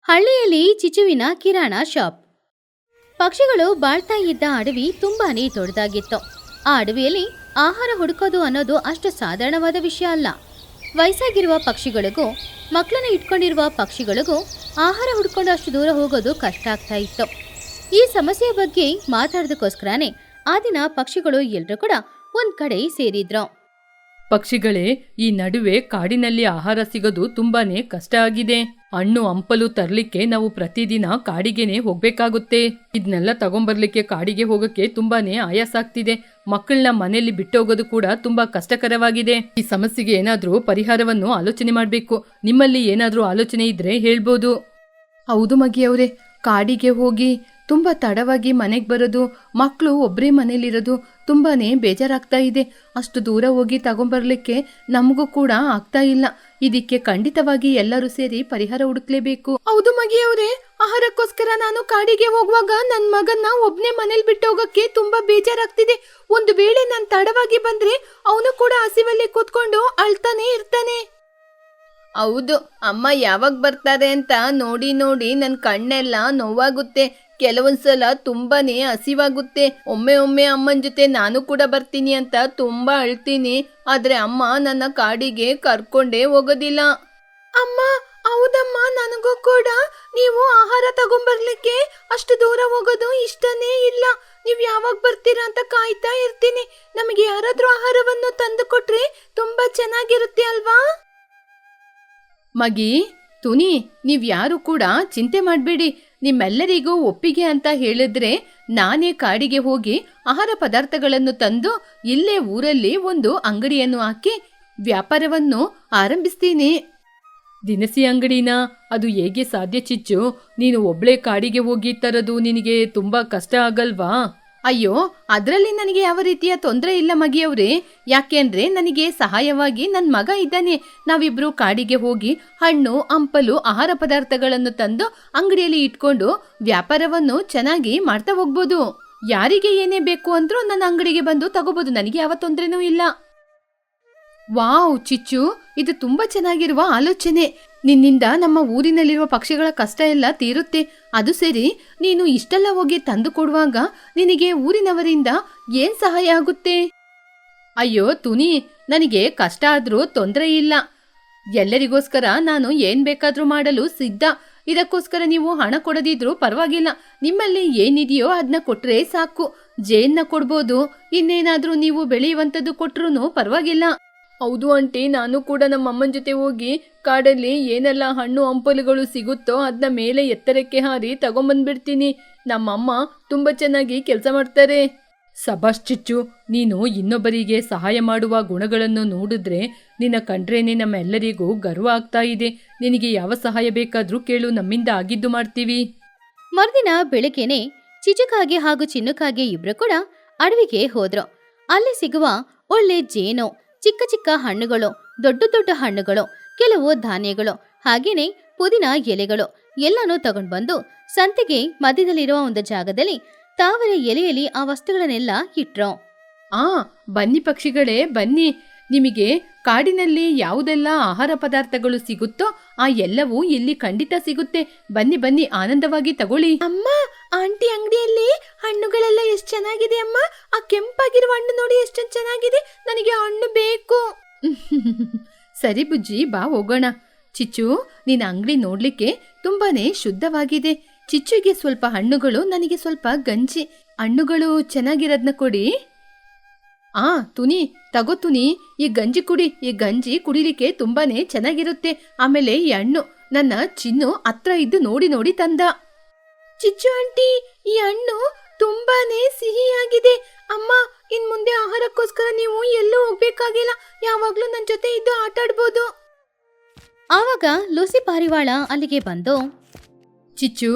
ಹಳ್ಳಿಯಲ್ಲಿ ಚಿಚುವಿನ ಕಿರಾಣ ಶಾಪ್. ಪಕ್ಷಿಗಳು ಬಾಳ್ತಾ ಇದ್ದ ಅಡವಿ ತುಂಬಾನೇ ದೊಡ್ಡದಾಗಿತ್ತು. ಆ ಅಡವಿಯಲ್ಲಿ ಆಹಾರ ಹುಡುಕೋದು ಅನ್ನೋದು ಅಷ್ಟು ಸಾಧಾರಣವಾದ ವಿಷಯ ಅಲ್ಲ. ವಯಸ್ಸಾಗಿರುವ ಪಕ್ಷಿಗಳಿಗೂ ಮಕ್ಕಳನ್ನ ಇಟ್ಕೊಂಡಿರುವ ಪಕ್ಷಿಗಳಿಗೂ ಆಹಾರ ಹುಡ್ಕೊಂಡು ಅಷ್ಟು ದೂರ ಹೋಗೋದು ಕಷ್ಟ ಆಗ್ತಾ ಇತ್ತು. ಈ ಸಮಸ್ಯೆಯ ಬಗ್ಗೆ ಮಾತಾಡೋದಕ್ಕೋಸ್ಕರನೇ ಆ ದಿನ ಪಕ್ಷಿಗಳು ಎಲ್ಲರೂ ಕೂಡ ಒಂದ್ ಕಡೆ ಸೇರಿದ್ರು. ಪಕ್ಷಿಗಳೇ, ಈ ನಡುವೆ ಕಾಡಿನಲ್ಲಿ ಆಹಾರ ಸಿಗೋದು ತುಂಬಾನೇ ಕಷ್ಟ ಆಗಿದೆ. ಹಣ್ಣು ಹಂಪಲು ತರ್ಲಿಕ್ಕೆ ನಾವು ಪ್ರತಿದಿನ ಕಾಡಿಗೆನೆ ಹೋಗ್ಬೇಕಾಗುತ್ತೆ. ಇದನ್ನೆಲ್ಲ ತಗೊಂಬರ್ಲಿಕ್ಕೆ ಕಾಡಿಗೆ ಹೋಗಕ್ಕೆ ತುಂಬಾನೇ ಆಯಾಸ ಆಗ್ತಿದೆ. ಮಕ್ಕಳನ್ನ ಮನೆಯಲ್ಲಿ ಬಿಟ್ಟೋಗೋದು ಕೂಡ ತುಂಬಾ ಕಷ್ಟಕರವಾಗಿದೆ. ಈ ಸಮಸ್ಯೆಗೆ ಏನಾದ್ರೂ ಪರಿಹಾರವನ್ನು ಆಲೋಚನೆ ಮಾಡ್ಬೇಕು. ನಿಮ್ಮಲ್ಲಿ ಏನಾದ್ರೂ ಆಲೋಚನೆ ಇದ್ರೆ ಹೇಳ್ಬೋದು. ಹೌದು ಮಗಿಯವರೇ, ಕಾಡಿಗೆ ಹೋಗಿ ತುಂಬ ತಡವಾಗಿ ಮನೆಗೆ ಬರೋದು, ಮಕ್ಕಳು ಒಬ್ಬರೇ ಮನೇಲಿರೋದು ತುಂಬಾನೇ ಬೇಜಾರಾಗ್ತಾ ಇದೆ. ಅಷ್ಟು ದೂರ ಹೋಗಿ ತಗೊಂಬರ್ಲಿಕ್ಕೆ ನಮಗೂ ಕೂಡ ಆಗ್ತಾ ಇಲ್ಲ. ಇದಕ್ಕೆ ಖಂಡಿತವಾಗಿ ಎಲ್ಲರೂ ಸೇರಿ ಪರಿಹಾರ ಹುಡುಕ್ಲೇಬೇಕು. ಹೌದು ಮಗಿಯವರೇ, ಆಹಾರಕ್ಕೋಸ್ಕರ ನಾನು ಕಾಡಿಗೆ ಹೋಗುವಾಗ ನನ್ನ ಮಗನ್ನ ಒಬ್ನೇ ಮನೇಲಿ ಬಿಟ್ಟು ಹೋಗಕ್ಕೆ ತುಂಬಾ ಬೇಜಾರಾಗ್ತಿದೆ. ಒಂದು ವೇಳೆ ನಾನು ತಡವಾಗಿ ಬಂದ್ರೆ ಅವನು ಕೂಡ ಹಸಿವಲ್ಲಿ ಕೂತ್ಕೊಂಡು ಅಳ್ತಾನೆ ಇರ್ತಾನೆ. ಹೌದು, ಅಮ್ಮ ಯಾವಾಗ ಬರ್ತಾರೆ ಅಂತ ನೋಡಿ ನೋಡಿ ನನ್ನ ಕಣ್ಣೆಲ್ಲ ನೋವಾಗುತ್ತೆ. ಕೆಲವೊಂದ್ಸಲ ತುಂಬಾನೇ ಹಸಿವಾಗುತ್ತೆ. ಒಮ್ಮೆ ಒಮ್ಮೆ ಅಮ್ಮನ ಜೊತೆ ನಾನು ಕೂಡ ಬರ್ತೀನಿ ಅಂತ ತುಂಬಾ ಅಳ್ತೀನಿ. ಆದ್ರೆ ಅಮ್ಮ ನನ್ನ ಕಾಡಿಗೆ ಕರ್ಕೊಂಡೇ ಹೋಗೋದಿಲ್ಲ. ಅಮ್ಮ, ಹೌದಮ್ಮ, ನನಗೂ ಕೂಡ ನೀವು ಆಹಾರ ತಗೊಂಬರ್ಲಿಕ್ಕೆ ಅಷ್ಟು ದೂರ ಹೋಗೋದು ಇಷ್ಟನೇ ಇಲ್ಲ. ನೀವು ಯಾವಾಗ ಬರ್ತೀರಾ ಅಂತ ಕಾಯ್ತಾ ಇರ್ತೀನಿ. ನಮಗೆ ಯಾರಾದ್ರೂ ಆಹಾರವನ್ನು ತಂದು ಕೊಟ್ರೆ ತುಂಬಾ ಚೆನ್ನಾಗಿರುತ್ತೆ ಅಲ್ವಾ? ಮಗಿ, ತುನಿ, ನೀವ್ಯಾರು ಕೂಡ ಚಿಂತೆ ಮಾಡಬೇಡಿ. ನಿಮ್ಮೆಲ್ಲರಿಗೂ ಒಪ್ಪಿಗೆ ಅಂತ ಹೇಳಿದ್ರೆ ನಾನೇ ಕಾಡಿಗೆ ಹೋಗಿ ಆಹಾರ ಪದಾರ್ಥಗಳನ್ನು ತಂದು ಇಲ್ಲೇ ಊರಲ್ಲಿ ಒಂದು ಅಂಗಡಿಯನ್ನು ಹಾಕಿ ವ್ಯಾಪಾರವನ್ನು ಆರಂಭಿಸ್ತೀನಿ. ದಿನಸಿ ಅಂಗಡಿನ? ಅದು ಹೇಗೆ ಸಾಧ್ಯ ಚಿಚ್ಚು? ನೀನು ಒಬ್ಳೇ ಕಾಡಿಗೆ ಹೋಗಿ ತರೋದು ನಿನಗೆ ತುಂಬಾ ಕಷ್ಟ ಆಗಲ್ವಾ? ಅಯ್ಯೋ, ಅದರಲ್ಲಿ ನನಗೆ ಯಾವ ರೀತಿಯ ತೊಂದರೆ ಇಲ್ಲ ಮಗಿಯವ್ರೆ. ಯಾಕೆಂದ್ರೆ ನನಗೆ ಸಹಾಯವಾಗಿ ನನ್ನ ಮಗ ಇದ್ದಾನೆ. ನಾವಿಬ್ರು ಕಾಡಿಗೆ ಹೋಗಿ ಹಣ್ಣು ಹಂಪಲು ಆಹಾರ ಪದಾರ್ಥಗಳನ್ನು ತಂದು ಅಂಗಡಿಯಲ್ಲಿ ಇಟ್ಕೊಂಡು ವ್ಯಾಪಾರವನ್ನು ಚೆನ್ನಾಗಿ ಮಾಡ್ತಾ ಹೋಗ್ಬೋದು. ಯಾರಿಗೆ ಏನೇ ಬೇಕು ಅಂದ್ರೂ ನನ್ನ ಅಂಗಡಿಗೆ ಬಂದು ತಗೋಬಹುದು. ನನಗೆ ಯಾವ ತೊಂದರೆನೂ ಇಲ್ಲ. ವಾವ್ ಚಿಚ್ಚು, ಇದು ತುಂಬಾ ಚೆನ್ನಾಗಿರುವ ಆಲೋಚನೆ. ನಿನ್ನಿಂದ ನಮ್ಮ ಊರಿನಲ್ಲಿರುವ ಪಕ್ಷಿಗಳ ಕಷ್ಟ ಎಲ್ಲ ತೀರುತ್ತೆ. ಅದು ಸರಿ, ನೀನು ಇಷ್ಟೆಲ್ಲ ಹೋಗಿ ತಂದು ಕೊಡುವಾಗ ನಿನಗೆ ಊರಿನವರಿಂದ ಏನ್ ಸಹಾಯ ಆಗುತ್ತೆ? ಅಯ್ಯೋ ತುನಿ, ನನಗೆ ಕಷ್ಟ ಆದ್ರೂ ತೊಂದರೆ ಇಲ್ಲ. ಎಲ್ಲರಿಗೋಸ್ಕರ ನಾನು ಏನ್ ಬೇಕಾದ್ರೂ ಮಾಡಲು ಸಿದ್ಧ. ಇದಕ್ಕೋಸ್ಕರ ನೀವು ಹಣ ಕೊಡದಿದ್ರೂ ಪರವಾಗಿಲ್ಲ. ನಿಮ್ಮಲ್ಲಿ ಏನಿದೆಯೋ ಅದನ್ನ ಕೊಟ್ರೆ ಸಾಕು. ಜೇನ್ನ ಕೊಡ್ಬೋದು, ಇನ್ನೇನಾದ್ರೂ ನೀವು ಬೆಳೆಯುವಂಥದ್ದು ಕೊಟ್ರೂ ಪರವಾಗಿಲ್ಲ. ಹೌದು ಆಂಟಿ, ನಾನು ಕೂಡ ನಮ್ಮ ಅಮ್ಮನ ಜೊತೆ ಹೋಗಿ ಕಾಡಲ್ಲಿ ಏನೆಲ್ಲ ಹಣ್ಣು ಹಂಪಲುಗಳು ಸಿಗುತ್ತೋ ಅದನ್ನ ಮೇಲೆ ಎತ್ತರಕ್ಕೆ ಹಾರಿ ತಗೊಂಬಂದ್ಬಿಡ್ತೀನಿ. ನಮ್ಮಮ್ಮ ತುಂಬ ಚೆನ್ನಾಗಿ ಕೆಲಸ ಮಾಡ್ತಾರೆ. ಸಬಾಷ್ ಚಿಚ್ಚು, ನೀನು ಇನ್ನೊಬ್ಬರಿಗೆ ಸಹಾಯ ಮಾಡುವ ಗುಣಗಳನ್ನು ನೋಡಿದ್ರೆ ನಿನ್ನ ಕಂಡ್ರೇನೆ ನಮ್ಮೆಲ್ಲರಿಗೂ ಗರ್ವ ಆಗ್ತಾ ಇದೆ. ನಿನಗೆ ಯಾವ ಸಹಾಯ ಬೇಕಾದ್ರೂ ಕೇಳು, ನಮ್ಮಿಂದ ಆಗಿದ್ದು ಮಾಡ್ತೀವಿ. ಮರುದಿನ ಬೆಳಗ್ಗೆನೆ ಚಿಚುಕಾಗೆ ಹಾಗೂ ಚಿನ್ನುಕಾಗೆ ಇಬ್ರು ಕೂಡ ಅಡವಿಗೆ ಹೋದ್ರು. ಅಲ್ಲಿ ಸಿಗುವ ಒಳ್ಳೆ ಜೇನು, ಚಿಕ್ಕ ಚಿಕ್ಕ ಹಣ್ಣುಗಳು, ದೊಡ್ಡ ದೊಡ್ಡ ಹಣ್ಣುಗಳು, ಕೆಲವು ಧಾನ್ಯಗಳು, ಹಾಗೇನೆ ಪುದೀನ ಎಲೆಗಳು ಎಲ್ಲನೂ ತಗೊಂಡು ಬಂದು ಸಂತೆಗೆ ಮಧ್ಯದಲ್ಲಿರುವ ಒಂದು ಜಾಗದಲ್ಲಿ ತಾವರ ಎಲೆಯಲ್ಲಿ ಆ ವಸ್ತುಗಳನ್ನೆಲ್ಲ ಇಟ್ರು. ಬನ್ನಿ ಪಕ್ಷಿಗಳೇ, ಬನ್ನಿ. ನಿಮಗೆ ಕಾಡಿನಲ್ಲಿ ಯಾವುದೆಲ್ಲ ಆಹಾರ ಪದಾರ್ಥಗಳು ಸಿಗುತ್ತೋ ಆ ಎಲ್ಲವೂ ಇಲ್ಲಿ ಖಂಡಿತ ಸಿಗುತ್ತೆ. ಬನ್ನಿ ಬನ್ನಿ, ಆನಂದವಾಗಿ ತಗೊಳ್ಳಿ. ಅಮ್ಮ, ಆಂಟಿ ಅಂಗಡಿಯಲ್ಲಿ ಹಣ್ಣುಗಳೆಲ್ಲ ಎಷ್ಟು ಚೆನ್ನಾಗಿದೆ ಅಮ್ಮ. ಆ ಕೆಂಪಾಗಿರುವ ಹಣ್ಣು ನೋಡಿ ಎಷ್ಟು ಚೆನ್ನಾಗಿದೆ. ನನಗೆ ಹಣ್ಣು ಬೇಕು. ಸರಿ ಬುಜ್ಜಿ, ಬಾ ಹೋಗೋಣ. ಚಿಚ್ಚು, ನಿನ್ನ ಅಂಗಡಿ ನೋಡ್ಲಿಕ್ಕೆ ತುಂಬಾನೇ ಶುದ್ಧವಾಗಿದೆ. ಚಿಚ್ಚುಗೆ ಸ್ವಲ್ಪ ಹಣ್ಣುಗಳು, ನನಗೆ ಸ್ವಲ್ಪ ಗಂಜಿ. ಹಣ್ಣುಗಳು ಚೆನ್ನಾಗಿರೋದ್ನ ಕೊಡಿ. ತುನಿ, ತಗೋ ತುನಿ, ಈ ಗಂಜಿ ಕುಡಿ. ಈ ಗಂಜಿ ಕುಡಿಲಿಕ್ಕೆ ತುಂಬಾನೇ ಚೆನ್ನಾಗಿರುತ್ತೆ. ಆಮೇಲೆ ಈ ಹಣ್ಣು ನನ್ನ ಚಿನ್ನು ಹತ್ರ ಇದ್ದು ನೋಡಿ ನೋಡಿ ತಂದ. ಚಿಚ್ಚು ಆಂಟಿ, ಈ ಹಣ್ಣು ತುಂಬಾನೇ ಸಿಹಿಯಾಗಿದೆ. ಅಮ್ಮ, ಇನ್ ಮುಂದೆ ಆಹಾರಕ್ಕೋಸ್ಕರ ನೀವು ಎಲ್ಲೂ ಹೋಗ್ಬೇಕಾಗಿಲ್ಲ. ಯಾವಾಗ್ಲೂ ನನ್ನ ಜೊತೆ ಇದ್ದು ಆಟಾಡ್ಬೋದು. ಆವಾಗ ಲೂಸಿ ಪಾರಿವಾಳ ಅಲ್ಲಿಗೆ ಬಂದು, ಚಿಚ್ಚು,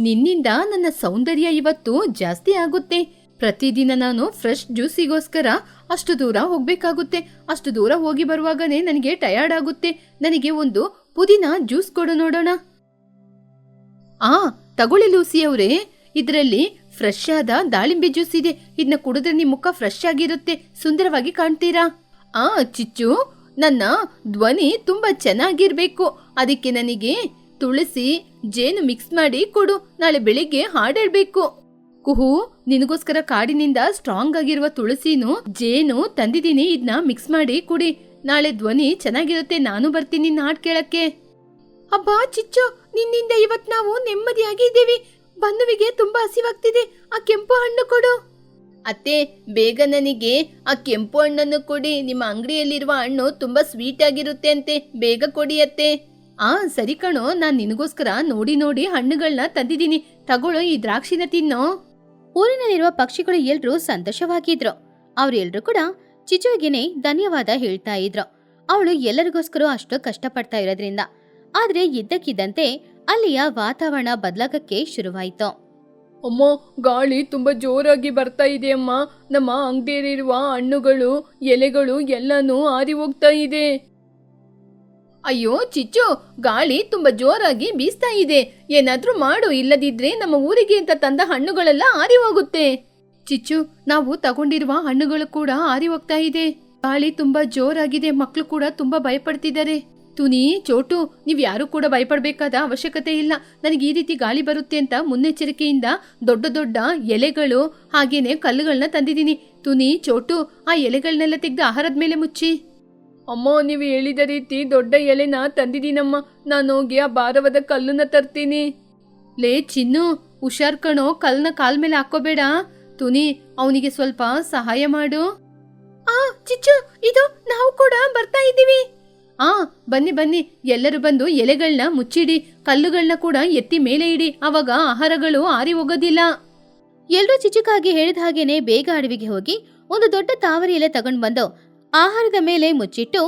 ನಿನ್ನಿಂದ ನನ್ನ ಸೌಂದರ್ಯ ಇವತ್ತು ಜಾಸ್ತಿ ಆಗುತ್ತೆ. ಪ್ರತಿದಿನ ನಾನು ಫ್ರೆಶ್ ಜ್ಯೂಸಿಗೋಸ್ಕರ ಅಷ್ಟು ದೂರ ಹೋಗ್ಬೇಕಾಗುತ್ತೆ. ಅಷ್ಟು ದೂರ ಹೋಗಿ ಬರುವಾಗನೇ ನನಗೆ ಟಯರ್ಡ್ ಆಗುತ್ತೆ. ನನಗೆ ಒಂದು ಪುದೀನ ಜ್ಯೂಸ್ ಕೊಡು ನೋಡೋಣ. ತಗೊಳ್ಳಿ ಲೂಸಿ ಅವರೇ, ಇದರಲ್ಲಿ ಫ್ರೆಶ್ ಆದ ದಾಳಿಂಬೆ ಜ್ಯೂಸ್ ಇದೆ. ಇದನ್ನ ಕುಡಿದ್ರೆ ನಿಮ್ಮ ಮುಖ ಫ್ರೆಶ್ ಆಗಿರುತ್ತೆ, ಸುಂದರವಾಗಿ ಕಾಣ್ತೀರಾ. ಚಿಚ್ಚು, ನನ್ನ ಧ್ವನಿ ತುಂಬಾ ಚೆನ್ನಾಗಿರ್ಬೇಕು. ಅದಕ್ಕೆ ನನಗೆ ತುಳಸಿ, ಜೇನು ಮಿಕ್ಸ್ ಮಾಡಿ ಕೊಡು, ನಾಳೆ ಬೆಳಿಗ್ಗೆ ಹಾಡೇಳ್ಬೇಕು. ಕುಹು, ನಿನಗೋಸ್ಕರ ಕಾಡಿನಿಂದ ಸ್ಟ್ರಾಂಗ್ ಆಗಿರುವ ತುಳಸಿನೂ ಜೇನು ತಂದಿದ್ದೀನಿ, ಇದನ್ನ ಮಿಕ್ಸ್ ಮಾಡಿ ಕುಡಿ. ನಾಳೆ ಧ್ವನಿ ಚೆನ್ನಾಗಿರುತ್ತೆ, ನಾನು ಬರ್ತೀನಿ ನಿನ್ನ ಹಾಡ್ ಕೇಳಕ್ಕೆ. ಅಬ್ಬಾ ಚಿಚ್ಚು, ನಿನ್ನಿಂದ ಇವತ್ ನಾವು ನೆಮ್ಮದಿಯಾಗಿ ಇದ್ದೀವಿ. ಬನ್ನುವಿಗೆ ತುಂಬಾ ಹಸಿವಾಗ್ತಿದೆ, ಆ ಕೆಂಪು ಹಣ್ಣು ಕೊಡು. ಅತ್ತೆ, ಬೇಗ ನನಗೆ ಆ ಕೆಂಪು ಹಣ್ಣನ್ನು ಕೊಡಿ. ನಿಮ್ಮ ಅಂಗಡಿಯಲ್ಲಿರುವ ಹಣ್ಣು ತುಂಬಾ ಸ್ವೀಟ್ ಆಗಿರುತ್ತೆ ಅಂತೆ, ಬೇಗ ಕೊಡಿ ಅತ್ತೆ. ಸರಿ ಕಣೋ, ನಾನ್ ನಿನಗೋಸ್ಕರ ನೋಡಿ ನೋಡಿ ಹಣ್ಣುಗಳನ್ನ ತಂದಿದ್ದೀನಿ, ತಗೊಳ್ಳೋ, ಈ ದ್ರಾಕ್ಷಿನ ತಿನ್ನೋ. ಊರಿನಲ್ಲಿರುವ ಪಕ್ಷಿಗಳು ಎಲ್ರೂ ಸಂತೋಷವಾಗಿದ್ರು. ಅವ್ರೆಲ್ರೂ ಕೂಡ ಚಿಚುವಿಗೆನೆ ಧನ್ಯವಾದ ಹೇಳ್ತಾ ಇದ್ರು. ಅವಳು ಎಲ್ಲರಿಗೋಸ್ಕರ ಅಷ್ಟು ಕಷ್ಟಪಡ್ತಾ ಇರೋದ್ರಿಂದ. ಆದ್ರೆ ಇದ್ದಕ್ಕಿದ್ದಂತೆ ಅಲ್ಲಿಯ ವಾತಾವರಣ ಬದಲಾಗಕ್ಕೆ ಶುರುವಾಯಿತು. ಅಮ್ಮ, ಗಾಳಿ ತುಂಬಾ ಜೋರಾಗಿ ಬರ್ತಾ ಇದೆ ಅಮ್ಮ. ನಮ್ಮ ಅಂಗಡಿಯಲ್ಲಿರುವ ಹಣ್ಣುಗಳು, ಎಲೆಗಳು ಎಲ್ಲನೂ ಆರಿ ಹೋಗ್ತಾ ಇದೆ. ಅಯ್ಯೋ ಚಿಚ್ಚು, ಗಾಳಿ ತುಂಬಾ ಜೋರಾಗಿ ಬೀಸ್ತಾ ಇದೆ, ಏನಾದ್ರೂ ಮಾಡು, ಇಲ್ಲದಿದ್ರೆ ನಮ್ಮ ಊರಿಗೆ ಅಂತ ತಂದ ಹಣ್ಣುಗಳೆಲ್ಲ ಆರಿ ಹೋಗುತ್ತೆ. ಚಿಚ್ಚು, ನಾವು ತಗೊಂಡಿರುವ ಹಣ್ಣುಗಳು ಕೂಡ ಆರಿ ಹೋಗ್ತಾ ಇದೆ. ಗಾಳಿ ತುಂಬಾ ಜೋರಾಗಿದೆ, ಮಕ್ಕಳು ಕೂಡ ತುಂಬಾ ಭಯಪಡ್ತಿದ್ದಾರೆ. ತುನಿ, ಚೋಟು, ನೀವ್ ಯಾರು ಕೂಡ ಭಯಪಡ್ಬೇಕಾದ ಅವಶ್ಯಕತೆ ಇಲ್ಲ. ನನಗೆ ಈ ರೀತಿ ಗಾಳಿ ಬರುತ್ತೆ ಅಂತ ಮುನ್ನೆಚ್ಚರಿಕೆಯಿಂದ ದೊಡ್ಡ ದೊಡ್ಡ ಎಲೆಗಳು ಹಾಗೇನೆ ಕಲ್ಲುಗಳನ್ನ ತಂದಿದ್ದೀನಿ. ತುನಿ, ಚೋಟು, ಆ ಎಲೆಗಳನ್ನೆಲ್ಲ ತೆಗೆದು ಆಹಾರದ ಮೇಲೆ ಮುಚ್ಚಿ. ಅಮ್ಮ, ನೀವು ಹೇಳಿದ ರೀತಿ ದೊಡ್ಡ ಎಲೆನ ತಂದಿದ್ದೀನಮ್ಮ. ನಾನು ಹೋಗಿ ಆ ಭಾರವಾದ ಕಲ್ಲನ್ನ ತರ್ತೀನಿ. ಲೇ ಚಿನ್ನು, ಹುಷಾರ್ ಕಣೋ, ಕಲ್ನ ಕಾಲ್ ಮೇಲೆ ಹಾಕೋಬೇಡ. ತುನಿ, ಅವನಿಗೆ ಸ್ವಲ್ಪ ಸಹಾಯ ಮಾಡು. ಚಿಚ್ಚು, ಇದು ನಾವು ಕೂಡ ಬರ್ತಾ ಇದ್ದೀವಿ. ಬನ್ನಿ ಬನ್ನಿ, ಎಲ್ಲರೂ ಬಂದು ಎಲೆಗಳನ್ನ ಮುಚ್ಚಿಡಿ, ಕಲ್ಲುಗಳನ್ನ ಕೂಡ ಎತ್ತಿ ಮೇಲೆ ಇಡಿ, ಅವಾಗ ಆಹಾರಗಳು ಆರಿ ಹೋಗೋದಿಲ್ಲ. ಎಲ್ರೂ ಚಿಚುಕಾಗಿ ಹೇಳಿದ ಹಾಗೇನೆ ಬೇಗ ಅಡವಿಗೆ ಹೋಗಿ ಒಂದು ದೊಡ್ಡ ತಾವರೆ ಎಲೆ ತಗೊಂಡ್ ಬಂದು ಆಹಾರದ ಮೇಲೆ ಮುಚ್ಚಿಟ್ಟು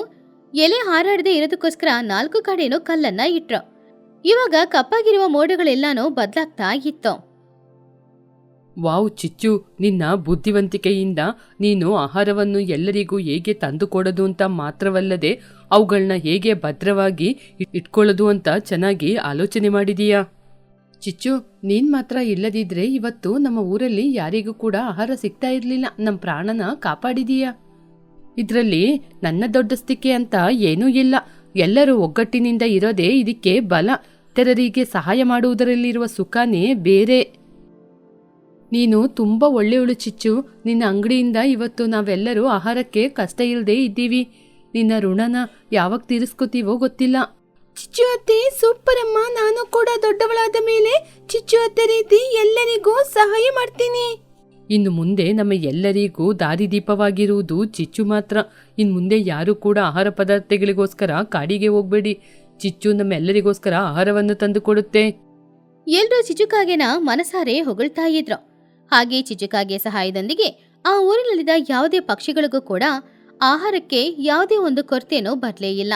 ಎಲೆ ಹಾರಾಡದೆ ಇರೋದಕ್ಕೋಸ್ಕರ 4 ಕಡೆನೂ ಕಲ್ಲನ್ನ ಇಟ್ರು. ಇವಾಗ ಕಪ್ಪಾಗಿರುವ ಮೋಡಗಳೆಲ್ಲಾನು ಬದಲಾಗ್ತಾ ಇತ್ತು. ವಾವ್ ಚಿಚ್ಚು, ನಿನ್ನ ಬುದ್ಧಿವಂತಿಕೆಯಿಂದ ನೀನು ಆಹಾರವನ್ನು ಎಲ್ಲರಿಗೂ ಹೇಗೆ ತಂದುಕೊಡೋದು ಅಂತ ಮಾತ್ರವಲ್ಲದೆ ಅವುಗಳನ್ನ ಹೇಗೆ ಭದ್ರವಾಗಿ ಇಟ್ಕೊಳ್ಳೋದು ಅಂತ ಚೆನ್ನಾಗಿ ಆಲೋಚನೆ ಮಾಡಿದೀಯಾ. ಚಿಚ್ಚು, ನೀನ್ ಮಾತ್ರ ಇಲ್ಲದಿದ್ರೆ ಇವತ್ತು ನಮ್ಮ ಊರಲ್ಲಿ ಯಾರಿಗೂ ಕೂಡ ಆಹಾರ ಸಿಗ್ತಾ ಇರ್ಲಿಲ್ಲ. ನಮ್ಮ ಪ್ರಾಣನ ಕಾಪಾಡಿದೀಯಾ. ಇದರಲ್ಲಿ ನನ್ನ ದೊಡ್ಡಸ್ತಿಕೆ ಅಂತ ಏನೂ ಇಲ್ಲ. ಎಲ್ಲರೂ ಒಗ್ಗಟ್ಟಿನಿಂದ ಇರೋದೇ ಇದಕ್ಕೆ ಬಲ. ಇತರರಿಗೆ ಸಹಾಯ ಮಾಡುವುದರಲ್ಲಿರುವ ಸುಖನೇ ಬೇರೆ. ನೀನು ತುಂಬ ಒಳ್ಳೆಯವಳು ಚಿಚ್ಚು. ನಿನ್ನ ಅಂಗಡಿಯಿಂದ ಇವತ್ತು ನಾವೆಲ್ಲರೂ ಆಹಾರಕ್ಕೆ ಕಷ್ಟ ಇಲ್ಲದೆ ಇದ್ದೀವಿ. ನಿನ್ನ ಋಣನ ಯಾವಾಗ ತೀರಿಸ್ಕೋತೀವೋ ಗೊತ್ತಿಲ್ಲ. ಚಿಚ್ಚು ಅತ್ತೆ ಸೂಪರ್ ಅಮ್ಮ, ನಾನು ಕೂಡ ದೊಡ್ಡವಳಾದ ಮೇಲೆ ಚಿಚ್ಚು ಅತ್ತೆ ರೀತಿ ಎಲ್ಲರಿಗೂ ಸಹಾಯ ಮಾಡ್ತೀನಿ. ಇನ್ನು ಮುಂದೆ ನಮ್ಮ ಎಲ್ಲರಿಗೂ ದಾರಿದೀಪವಾಗಿರುವುದು ಚಿಚ್ಚು ಮಾತ್ರ. ಇನ್ನು ಮುಂದೆ ಯಾರು ಕೂಡ ಆಹಾರ ಪದಾರ್ಥಗಳಿಗೋಸ್ಕರ ಕಾಡಿಗೆ ಹೋಗ್ಬೇಡಿ. ಚಿಚ್ಚು ನಮ್ಮೆಲ್ಲರಿಗೋಸ್ಕರ ಆಹಾರವನ್ನು ತಂದು ಕೊಡುತ್ತೆ. ಎಲ್ರೂ ಚಿಚುಕಾಗೆನ ಮನಸಾರೆ ಹೊಗಳ್ತಾ ಇದ್ರು. ಹಾಗೆ ಚಿಚುಕಾಗೆ ಸಹಾಯದೊಂದಿಗೆ ಆ ಊರಿನಲ್ಲಿದ್ದ ಯಾವುದೇ ಪಕ್ಷಿಗಳಿಗೂ ಕೂಡ ಆಹಾರಕ್ಕೆ ಯಾವುದೇ ಒಂದು ಕೊರತೆನೂ ಬರಲೇ ಇಲ್ಲ.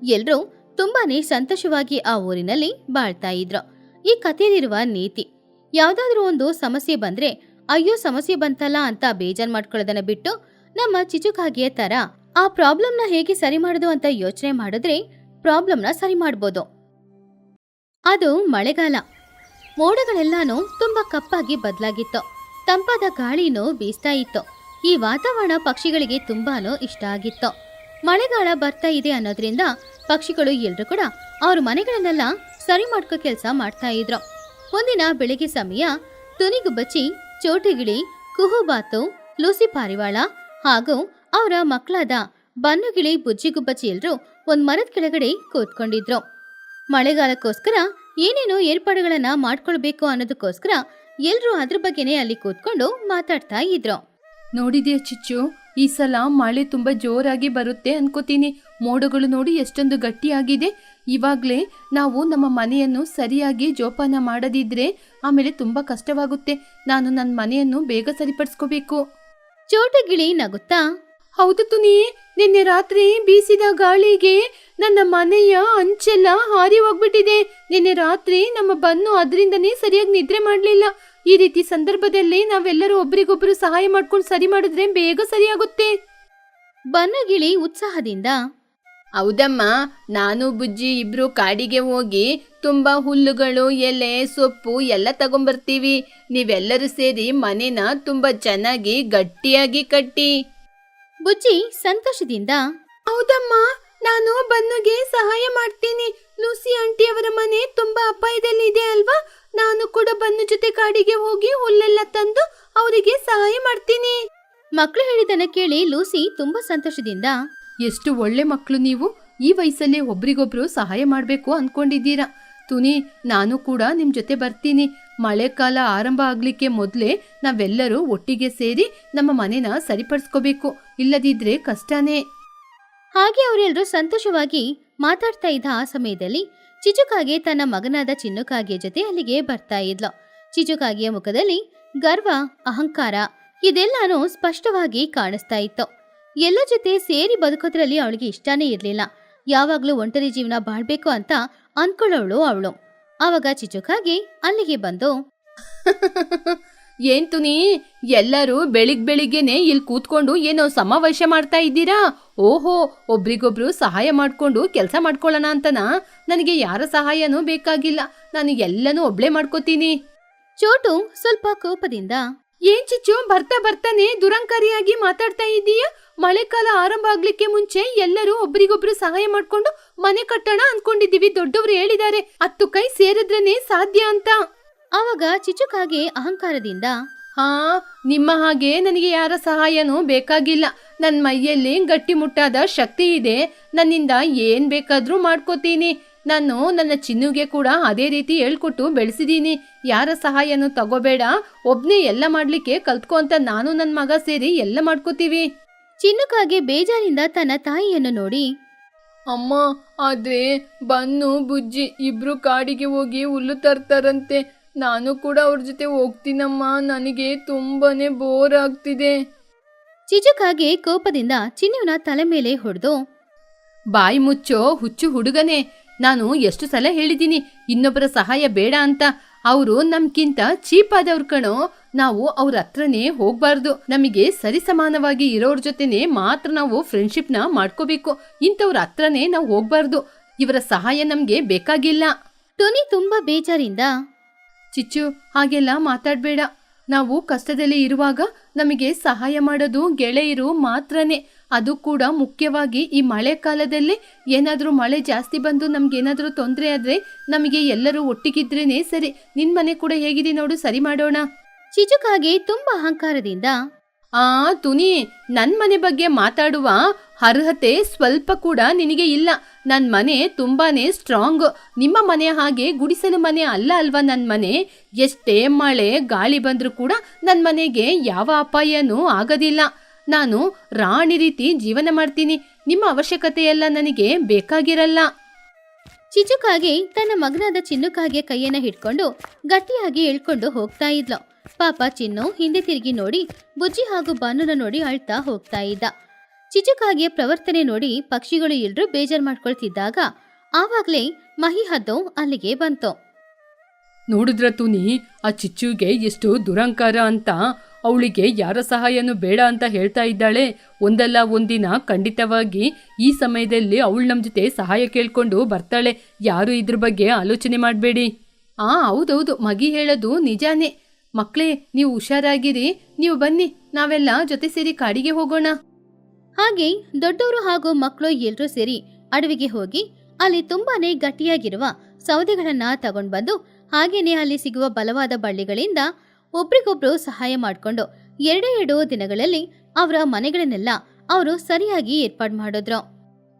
ಎಲ್ರೂ ತುಂಬಾನೇ ಸಂತೋಷವಾಗಿ ಆ ಊರಿನಲ್ಲಿ ಬಾಳ್ತಾ ಇದ್ರು. ಈ ಕಥೆಯಲ್ಲಿರುವ ನೀತಿ, ಯಾವ್ದಾದ್ರೂ ಒಂದು ಸಮಸ್ಯೆ ಬಂದ್ರೆ ಅಯ್ಯೋ ಸಮಸ್ಯೆ ಬಂತಲ್ಲ ಅಂತ ಬೇಜಾರ್ ಮಾಡ್ಕೊಳ್ಳೋದನ್ನ ಬಿಟ್ಟು ನಮ್ಮ ಚಿಚುಕಾಗೆಯ ತರ ಆ ಪ್ರಾಬ್ಲಮ್ನ ಹೇಗೆ ಸರಿ ಮಾಡೋದು ಅಂತ ಯೋಚನೆ ಮಾಡಿದ್ರೆ ಪ್ರಾಬ್ಲಮ್ನ ಸರಿ ಮಾಡ್ಬೋದು. ಅದು ಮಳೆಗಾಲ. ಮೋಡಗಳೆಲ್ಲಾನು ತುಂಬಾ ಕಪ್ಪಾಗಿ ಬದಲಾಗಿತ್ತು. ತಂಪಾದ ಗಾಳಿನೂ ಬೀಸ್ತಾ ಇತ್ತು. ಈ ವಾತಾವರಣ ಪಕ್ಷಿಗಳಿಗೆ ತುಂಬಾನು ಇಷ್ಟ ಆಗಿತ್ತು. ಮಳೆಗಾಲ ಬರ್ತಾ ಇದೆ ಅನ್ನೋದ್ರಿಂದ ಪಕ್ಷಿಗಳು ಎಲ್ರೂ ಕೂಡ ಅವ್ರ ಮನೆಗಳನ್ನೆಲ್ಲ ಸರಿ ಮಾಡ್ಕೋ ಕೆಲಸ ಮಾಡ್ತಾ ಇದ್ರು. ಒಂದಿನ ಬೆಳಿಗ್ಗೆ ಸಮಯ ತುನಿಗುಬ್ಬಚ್ಚಿ, ಚೋಟುಗಿಳಿ, ಕುಹುಬಾತು, ಲೂಸಿ ಪಾರಿವಾಳ ಹಾಗೂ ಅವರ ಮಕ್ಕಳಾದ ಬನ್ನುಗಿಳಿ, ಬುಜ್ಜಿಗುಬ್ಬಚ್ಚಿ ಎಲ್ರೂ ಒಂದ್ ಮರದ ಕೆಳಗಡೆ ಕೂತ್ಕೊಂಡಿದ್ರು. ಮಳೆಗಾಲಕ್ಕೋಸ್ಕರ ಏನೇನೋ ಏರ್ಪಾಡುಗಳನ್ನ ಮಾಡ್ಕೊಳ್ಬೇಕು ಅನ್ನೋದಕ್ಕೋಸ್ಕರ ಎಲ್ರೂ ಅದ್ರ ಬಗ್ಗೆನೇ ಅಲ್ಲಿ ಕೂತ್ಕೊಂಡು ಮಾತಾಡ್ತಾ ಇದ್ರು. ನೋಡಿದ್ಯಾ ಚಿಚ್ಚು, ಈ ಸಲ ಮಳೆ ತುಂಬಾ ಜೋರಾಗಿ ಬರುತ್ತೆ ಅನ್ಕೋತೀನಿ. ಮೋಡಗಳು ನೋಡಿ ಎಷ್ಟೊಂದು ಗಟ್ಟಿಯಾಗಿದೆ. ಇವಾಗ್ಲೇ ನಾವು ನಮ್ಮ ಮನೆಯನ್ನು ಸರಿಯಾಗಿ ಜೋಪಾನ ಮಾಡದಿದ್ರೆ ಆಮೇಲೆ ತುಂಬಾ ಕಷ್ಟವಾಗುತ್ತೆ. ನಾನು ನನ್ನ ಮನೆಯನ್ನು ಬೇಗ ಸರಿಪಡಿಸ್ಕೋಬೇಕು. ಚೋಟುಗಿಳಿ ನಗುತ್ತಾ, ಹೌದು ತುನಿ, ನಿನ್ನೆ ರಾತ್ರಿ ಬೀಸಿದ ಗಾಳಿಗೆ ನನ್ನ ಮನೆಯ ಅಂಚೆಲ್ಲ ಹಾರಿ ಹೋಗ್ಬಿಟ್ಟಿದೆ. ನಿನ್ನೆ ರಾತ್ರಿ ನಮ್ಮ ಬನ್ನು ಅದರಿಂದನೇ ಸರಿಯಾಗಿ ನಿದ್ರೆ ಮಾಡಲಿಲ್ಲ. ಈ ರೀತಿ ಸಂದರ್ಭದಲ್ಲಿ ನಾವೆಲ್ಲರೂ ಒಬ್ರಿಗೊಬ್ರು ಸಹಾಯ ಮಾಡ್ಕೊಂಡು ಸರಿ ಮಾಡಿದ್ರೆ ಬೇಗ ಸರಿಯಾಗುತ್ತೆ. ಬನ್ನಗಿಳಿ ಉತ್ಸಾಹದಿಂದ, ಹೌದಮ್ಮ, ನಾನು ಬುಜ್ಜಿ ಇಬ್ರು ಕಾಡಿಗೆ ಹೋಗಿ ತುಂಬಾ ಹುಲ್ಲುಗಳು, ಎಲೆ, ಸೊಪ್ಪು ಎಲ್ಲ ತಗೊಂಬರ್ತೀವಿ. ನೀವೆಲ್ಲರೂ ಸೇರಿ ಮನೆನ ತುಂಬಾ ಚೆನ್ನಾಗಿ ಗಟ್ಟಿಯಾಗಿ ಕಟ್ಟಿ. ಬುಜ್ಜಿ ಸಂತೋಷದಿಂದ, ಹೌದಮ್ಮ, ನಾನು ಬನ್ನುಗೆ ಸಹಾಯ ಮಾಡ್ತೀನಿ. ಲೂಸಿ ಆಂಟಿ ಅವರ ಮನೆ ತುಂಬಾ ಅಪಾಯದಲ್ಲಿ ಇದೆ ಅಲ್ವಾ? ನಾನು ಕೂಡ ಬನ್ನು ಜೊತೆ ಕಾಡಿಗೆ ಹೋಗಿ ಹುಲ್ಲೆಲ್ಲ ತಂದು ಅವರಿಗೆ ಸಹಾಯ ಮಾಡ್ತೀನಿ. ಮಕ್ಕಳು ಹೇಳಿದನ್ನ ಕೇಳಿ ಲೂಸಿ ತುಂಬಾ ಸಂತೋಷದಿಂದ ಎಷ್ಟು ಒಳ್ಳೆ ಮಕ್ಕಳು ನೀವು. ಈ ವಯಸ್ಸಲ್ಲೇ ಒಬ್ರಿಗೊಬ್ರು ಸಹಾಯ ಮಾಡಬೇಕು ಅನ್ಕೊಂಡಿದ್ದೀರಾ. ತುನಿ, ನಾನು ಕೂಡ ನಿಮ್ ಜೊತೆ ಬರ್ತೀನಿ. ಮಳೆಕಾಲ ಆರಂಭ ಆಗ್ಲಿಕ್ಕೆ ಮೊದಲೇ ನಾವೆಲ್ಲರೂ ಒಟ್ಟಿಗೆ ಸೇರಿ ನಮ್ಮ ಮನೆನ ಸರಿಪಡಿಸ್ಕೋಬೇಕು. ಇಲ್ಲದಿದ್ರೆ ಕಷ್ಟನೇ. ಹಾಗೆ ಅವರೆಲ್ಲರೂ ಸಂತೋಷವಾಗಿ ಮಾತಾಡ್ತಾ ಇದ್ದ ಆ ಸಮಯದಲ್ಲಿ ಚಿಚುಕಾಗೆ ತನ್ನ ಮಗನಾದ ಚಿನ್ನುಕಾಗೆ ಜೊತೆ ಅಲ್ಲಿಗೆ ಬರ್ತಾ ಇದ್ಲು. ಚಿಚುಕಾಗೆಯ ಮುಖದಲ್ಲಿ ಗರ್ವ, ಅಹಂಕಾರ ಇದೆಲ್ಲಾನು ಸ್ಪಷ್ಟವಾಗಿ ಕಾಣಿಸ್ತಾ ಇತ್ತು. ಎಲ್ಲ ಜೊತೆ ಸೇರಿ ಬದುಕೋದ್ರಲ್ಲಿ ಅವಳಿಗೆ ಇಷ್ಟನೇ ಇರ್ಲಿಲ್ಲ. ಯಾವಾಗ್ಲೂ ಒಂಟರಿ ಜೀವನ ಬಾಳ್ಬೇಕು ಅಂತ ಅನ್ಕೊಳ್ಳೋಳು ಅವಳು. ಆವಾಗ ಚಿಚುಕಾಗೆ ಅಲ್ಲಿಗೆ ಬಂದು ಏನ್ ತುನಿ, ಎಲ್ಲರೂ ಬೆಳಿಗ್ಗೆನೆ ಇಲ್ಲಿ ಕೂತ್ಕೊಂಡು ಏನೋ ಸಮಾವೇಶ ಮಾಡ್ತಾ ಇದ್ದೀರಾ? ಓಹೋ, ಒಬ್ರಿಗೊಬ್ರು ಸಹಾಯ ಮಾಡ್ಕೊಂಡು ಕೆಲಸ ಮಾಡ್ಕೊಳ್ಳೋಣ ಅಂತನಾ? ನನಗೆ ಯಾರ ಸಹಾಯನೂ ಬೇಕಾಗಿಲ್ಲ. ನಾನು ಎಲ್ಲನೂ ಒಬ್ಳೆ ಮಾಡ್ಕೋತೀನಿ. ಚೋಟು ಸ್ವಲ್ಪ ಕೋಪದಿಂದ ಏನ್ ಚಿಚ್ಚು, ಬರ್ತಾನೆ ದುರಂಕಾರಿಯಾಗಿ ಮಾತಾಡ್ತಾ ಇದ್ದೀಯಾ? ಮಳೆಕಾಲ ಆರಂಭ ಆಗ್ಲಿಕ್ಕೆ ಮುಂಚೆ ಎಲ್ಲರೂ ಒಬ್ರಿಗೊಬ್ರು ಸಹಾಯ ಮಾಡ್ಕೊಂಡು ಮನೆ ಕಟ್ಟೋಣ ಅನ್ಕೊಂಡಿದೀವಿ. ದೊಡ್ಡವರು ಹೇಳಿದ್ದಾರೆ 10 ಕೈ ಸೇರಿದ್ರೇನೆ ಸಾಧ್ಯ ಅಂತ. ಆವಾಗ ಚಿಚುಕಾಗೆ ಅಹಂಕಾರದಿಂದ ಹಾ, ನಿಮ್ಮ ಹಾಗೆ ನನಗೆ ಯಾರ ಸಹಾಯನೂ ಬೇಕಾಗಿಲ್ಲ. ನನ್ನ ಮೈಯಲ್ಲಿ ಗಟ್ಟಿಮುಟ್ಟಾದ ಶಕ್ತಿ ಇದೆ. ನನ್ನಿಂದ ಏನ್ ಬೇಕಾದ್ರೂ ಮಾಡ್ಕೋತೀನಿ. ನಾನು ನನ್ನ ಚಿನ್ನುಗೆ ಕೂಡ ಅದೇ ರೀತಿ ಹೇಳ್ಕೊಟ್ಟು ಬೆಳೆಸಿದೀನಿ. ಯಾರ ಸಹಾಯನೂ ತಗೋಬೇಡ, ಒಬ್ನೇ ಎಲ್ಲ ಮಾಡ್ಲಿಕ್ಕೆ ಕಲ್ತ್ಕೊ ಅಂತ ನಾನು ನನ್ನ ಮಗ ಸೇರಿ ಎಲ್ಲ ಮಾಡ್ಕೋತೀವಿ. ಚಿನ್ನುಕಾಗೆ ಬೇಜಾರಿಂದ ತನ್ನ ತಾಯಿಯನ್ನು ನೋಡಿ ಅಮ್ಮ, ಆದ್ರೆ ಬನ್ನು ಬುಜ್ಜಿ ಇಬ್ರು ಕಾಡಿಗೆ ಹೋಗಿ ಹುಲ್ಲು ತರ್ತಾರಂತೆ. ನಾನು ಕೂಡ ಅವ್ರ ಜೊತೆ ಹೋಗ್ತೀನಮ್ಮ. ನನಗೆ ತುಂಬಾನೇ ಬೋರ್ ಆಗ್ತಿದೆ. ಚಿಚುಕಾಗೆ ಕೋಪದಿಂದ ಚಿನ್ನುವಿನ ತಲೆ ಮೇಲೆ ಹೊಡೆದು ಬಾಯಿ ಮುಚ್ಚೋ ಹುಚ್ಚು ಹುಡುಗನೇ. ನಾನು ಎಷ್ಟು ಸಲ ಹೇಳಿದ್ದೀನಿ ಇನ್ನೊಬ್ಬರ ಸಹಾಯ ಬೇಡ ಅಂತ. ಅವರು ನಮ್ಗಿಂತ ಚೀಪ್ ಆದವ್ರ ಕಣೋ. ನಾವು ಅವ್ರ ಹತ್ರನೇ ಹೋಗ್ಬಾರ್ದು. ನಮಗೆ ಸರಿಸಮಾನವಾಗಿ ಇರೋರ್ ಜೊತೆನೆ ಮಾತ್ರ ನಾವು ಫ್ರೆಂಡ್ಶಿಪ್ನ ಮಾಡ್ಕೋಬೇಕು. ಇಂಥವ್ರ ಹತ್ರನೇ ನಾವು ಹೋಗ್ಬಾರ್ದು. ಇವರ ಸಹಾಯ ನಮ್ಗೆ ಬೇಕಾಗಿಲ್ಲ. ಟೋನಿ ತುಂಬಾ ಬೇಜಾರಿಂದ ಚಿಚ್ಚು, ಹಾಗೆಲ್ಲ ಮಾತಾಡ್ಬೇಡ. ನಾವು ಕಷ್ಟದಲ್ಲಿ ಇರುವಾಗ ನಮಗೆ ಸಹಾಯ ಮಾಡೋದು ಗೆಳೆಯರು ಮಾತ್ರನೇ. ಅದು ಕೂಡ ಮುಖ್ಯವಾಗಿ ಈ ಮಳೆ ಕಾಲದಲ್ಲಿ ಏನಾದರೂ ಮಳೆ ಜಾಸ್ತಿ ಬಂದು ನಮ್ಗೇನಾದರೂ ತೊಂದರೆ ಆದ್ರೆ ನಮಗೆ ಎಲ್ಲರೂ ಒಟ್ಟಿಗಿದ್ರೇನೆ ಸರಿ. ನಿನ್ ಮನೆ ಕೂಡ ಹೇಗಿದೆ ನೋಡು, ಸರಿ ಮಾಡೋಣ. ಚಿಚುಕಾಗೆ ತುಂಬಾ ಅಹಂಕಾರದಿಂದ ತುನಿ, ನನ್ ಮನೆ ಬಗ್ಗೆ ಮಾತಾಡುವ ಅರ್ಹತೆ ಸ್ವಲ್ಪ ಕೂಡ ನಿನಗೆ ಇಲ್ಲ. ನನ್ ಮನೆ ತುಂಬಾನೇ ಸ್ಟ್ರಾಂಗ್. ನಿಮ್ಮ ಮನೆ ಹಾಗೆ ಗುಡಿಸಲು ಮನೆ ಅಲ್ಲ ಅಲ್ವಾ ನನ್ ಮನೆ. ಎಷ್ಟೇ ಮಳೆ ಗಾಳಿ ಬಂದ್ರೂ ಕೂಡ ನನ್ ಮನೆಗೆ ಯಾವ ಅಪಾಯನೂ ಆಗೋದಿಲ್ಲ. ನಾನು ರಾಣಿ ರೀತಿ ಜೀವನ ಮಾಡ್ತೀನಿ. ನಿಮ್ಮ ಅವಶ್ಯಕತೆಯೆಲ್ಲ ನನಗೆ ಬೇಕಾಗಿರಲ್ಲ. ಚಿಚುಕಾಗೆ ತನ್ನ ಮಗನಾದ ಚಿನ್ನುಕಾಗೆ ಕೈಯನ್ನ ಹಿಡ್ಕೊಂಡು ಗಟ್ಟಿಯಾಗಿ ಎಳ್ಕೊಂಡು ಹೋಗ್ತಾ ಇದ್ಲು. ಪಾಪ ಚಿನ್ನು ಹಿಂದೆ ತಿರುಗಿ ನೋಡಿ ಬುಜ್ಜಿ ಹಾಗೂ ಬನ್ನನ ನೋಡಿ ಅಳ್ತಾ ಹೋಗ್ತಾ ಇದ್ದ. ಚಿಚುಕಾಗೆಯ ಪ್ರವರ್ತನೆ ನೋಡಿ ಪಕ್ಷಿಗಳು ಎಲ್ರೂ ಬೇಜಾರ್ ಮಾಡ್ಕೊಳ್ತಿದ್ದಾಗ ಆವಾಗ್ಲೇ ಮಹಿ ಹದ್ದು ಅಲ್ಲಿಗೆ ಬಂತು. ನೋಡಿದ್ರ ತುನಿ, ಆ ಚಿಚ್ಚುಗೆ ಎಷ್ಟು ದುರಂಕಾರ ಅಂತ. ಅವಳಿಗೆ ಯಾರ ಸಹಾಯನೂ ಬೇಡ ಅಂತ ಹೇಳ್ತಾ ಇದ್ದಾಳೆ. ಒಂದಲ್ಲ ಒಂದಿನ ಖಂಡಿತವಾಗಿ ಈ ಸಮಯದಲ್ಲಿ ಅವಳು ನಮ್ಮ ಜೊತೆ ಸಹಾಯ ಕೇಳ್ಕೊಂಡು ಬರ್ತಾಳೆ. ಯಾರು ಇದ್ರ ಬಗ್ಗೆ ಆಲೋಚನೆ ಮಾಡಬೇಡಿ. ಹೌದೌದು, ಮಗಿ ಹೇಳೋದು ನಿಜಾನೇ. ಮಕ್ಳೇ, ನೀವು ಹುಷಾರಾಗಿರಿ. ನೀವು ಬನ್ನಿ, ನಾವೆಲ್ಲ ಜೊತೆ ಸೇರಿ ಕಾಡಿಗೆ ಹೋಗೋಣ. ಹಾಗೆ ದೊಡ್ಡವರು ಹಾಗೂ ಮಕ್ಕಳು ಎಲ್ರೂ ಸೇರಿ ಅಡವಿಗೆ ಹೋಗಿ ಅಲ್ಲಿ ತುಂಬಾನೇ ಗಟ್ಟಿಯಾಗಿರುವ ಸೌದೆಗಳನ್ನ ತಗೊಂಡ್ ಬಂದು ಹಾಗೇನೆ ಅಲ್ಲಿ ಸಿಗುವ ಬಲವಾದ ಬಳ್ಳಿಗಳಿಂದ ಒಬ್ರಿಗೊಬ್ರು ಸಹಾಯ ಮಾಡಿಕೊಂಡು 2 ದಿನಗಳಲ್ಲಿ ಅವರ ಮನೆಗಳನ್ನೆಲ್ಲ ಅವರು ಸರಿಯಾಗಿ ಏರ್ಪಾಡು ಮಾಡಿದ್ರು.